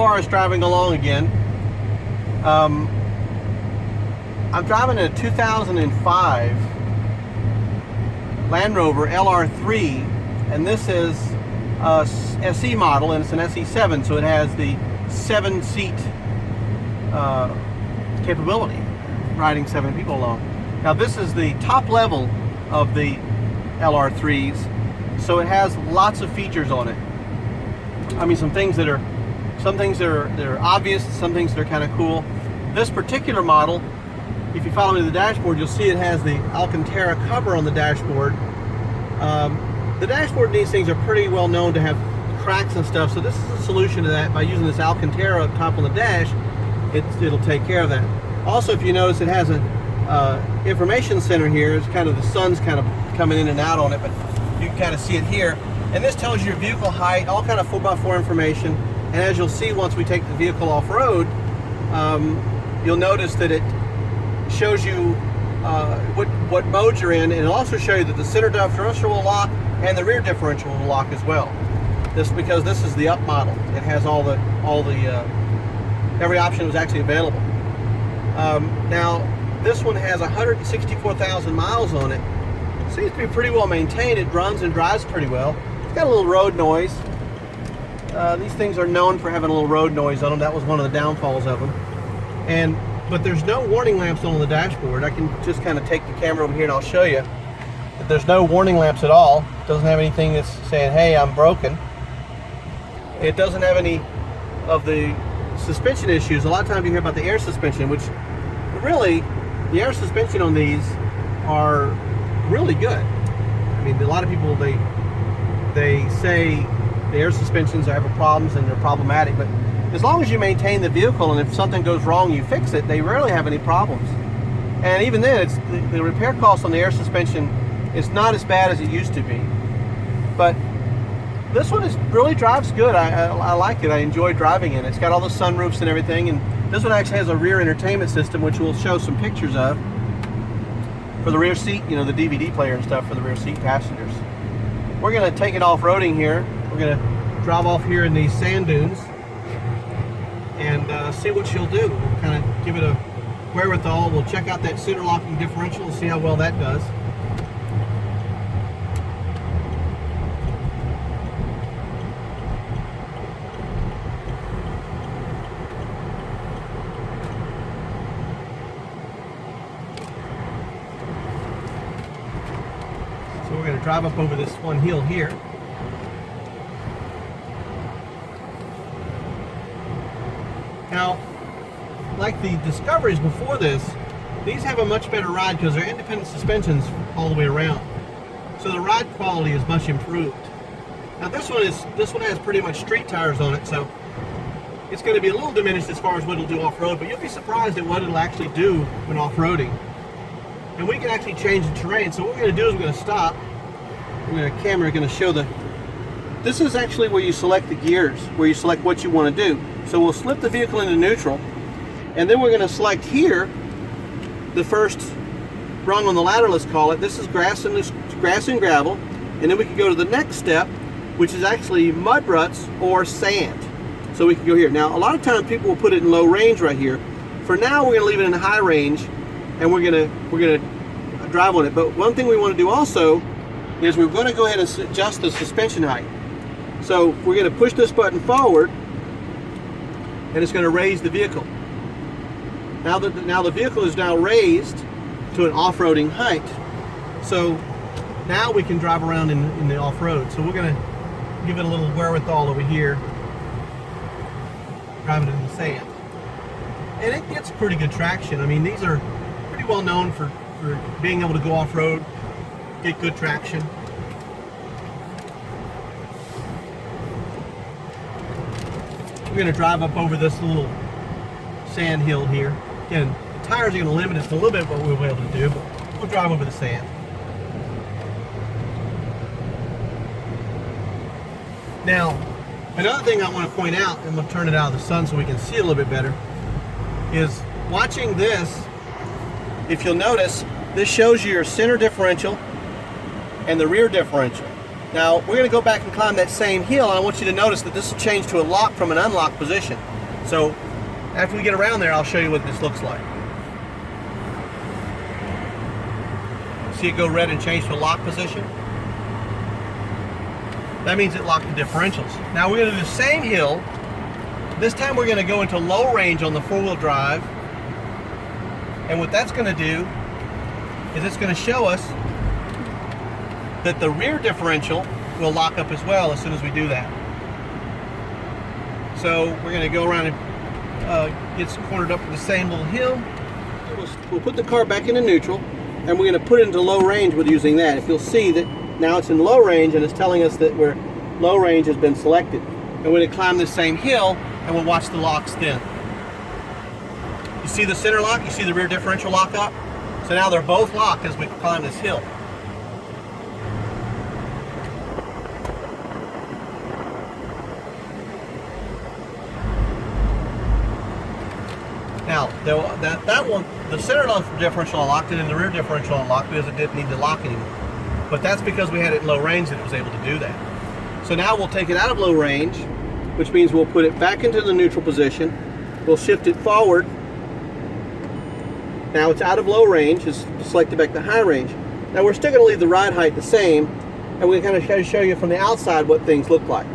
far as driving along again. I'm driving a 2005 Land Rover LR3, and this is a SE model, and it's an SE7, so it has the 7-seat capability, riding 7 people along. Now this is the top level of the LR3s, so it has lots of features on it. I mean, some things that are obvious, some things that are kind of cool. This particular model, if you follow me to the dashboard, you'll see it has the Alcantara cover on the dashboard. The dashboard in these things are pretty well known to have cracks and stuff, so this is a solution to that. By using this Alcantara up top on the dash, it'll take care of that. Also, if you notice, it has an information center here. It's kind of, the sun's kind of coming in and out on it, but you can kind of see it here. And this tells you your vehicle height, all kind of 4x4 information. And as you'll see, once we take the vehicle off-road, you'll notice that it shows you what mode you're in, and it'll also show you that the center differential will lock and the rear differential will lock as well. Because this is the up model. It has all the every option was actually available. Now this one has 164,000 miles on it. Seems to be pretty well maintained. It runs and drives pretty well. It's got a little road noise. These things are known for having a little road noise on them. That was one of the downfalls of them. But there's no warning lamps on the dashboard. I can just kind of take the camera over here and I'll show you that there's no warning lamps at all. It doesn't have anything that's saying, hey, I'm broken. It doesn't have any of the suspension issues. A lot of times you hear about the air suspension, which really, the air suspension on these are really good. I mean, a lot of people, they say the air suspensions have problems and they're problematic, but as long as you maintain the vehicle and if something goes wrong you fix it, they rarely have any problems. And even then, it's the repair cost on the air suspension is not as bad as it used to be. But this one really drives good. I like it. I enjoy driving it. It's got all the sunroofs and everything, and this one actually has a rear entertainment system, which we'll show some pictures of for the rear seat, you know, the DVD player and stuff for the rear seat passengers. We're going to take it off-roading here. We're going to drive off here in these sand dunes and see what she'll do. We'll kind of give it a wherewithal. We'll check out that center locking differential and see how well that does. So we're going to drive up over this one hill here. Now, like the Discoveries before this, these have a much better ride because they're independent suspensions all the way around. So the ride quality is much improved. Now this one has pretty much street tires on it, so it's going to be a little diminished as far as what it'll do off-road, but you'll be surprised at what it'll actually do when off-roading. And we can actually change the terrain. So what we're going to do is we're going to stop. The camera is going to show this is actually where you select the gears, where you select what you want to do. So we'll slip the vehicle into neutral, and then we're going to select here the first rung on the ladder, let's call it. This is grass and gravel, and then we can go to the next step, which is actually mud ruts or sand. So we can go here. Now, a lot of times people will put it in low range right here. For now, we're going to leave it in high range, and we're going to drive on it. But one thing we want to do also is we're going to go ahead and adjust the suspension height. So we're going to push this button forward, and it's going to raise the vehicle. Now the vehicle is now raised to an off-roading height. So now we can drive around in the off-road. So we're going to give it a little wherewithal over here, drive it in the sand. And it gets pretty good traction. I mean, these are pretty well known for being able to go off-road, get good traction. We're going to drive up over this little sand hill here. Again, the tires are going to limit us a little bit what we'll be able to do, but we'll drive over the sand. Now, another thing I want to point out, and we'll turn it out of the sun so we can see it a little bit better, is watching this. If you'll notice, this shows you your center differential and the rear differential. Now, we're going to go back and climb that same hill, and I want you to notice that this will change to a lock from an unlocked position. So after we get around there, I'll show you what this looks like. See it go red and change to a lock position? That means it locked the differentials. Now we're going to do the same hill. This time we're going to go into low range on the four-wheel drive. And what that's going to do is it's going to show us that the rear differential will lock up as well as soon as we do that. So we're going to go around and get cornered up with the same little hill. We'll put the car back into neutral, and we're going to put it into low range with using that. If you'll see that now it's in low range, and it's telling us that low range has been selected. And we're going to climb this same hill, and we'll watch the locks then. You see the center lock? You see the rear differential lock up? So now they're both locked as we climb this hill. Now, that one, the center differential unlocked it and the rear differential unlocked because it didn't need to lock anymore. But that's because we had it in low range that it was able to do that. So now we'll take it out of low range, which means we'll put it back into the neutral position. We'll shift it forward. Now it's out of low range, it's selected back to high range. Now we're still going to leave the ride height the same, and we're going to show you from the outside what things look like.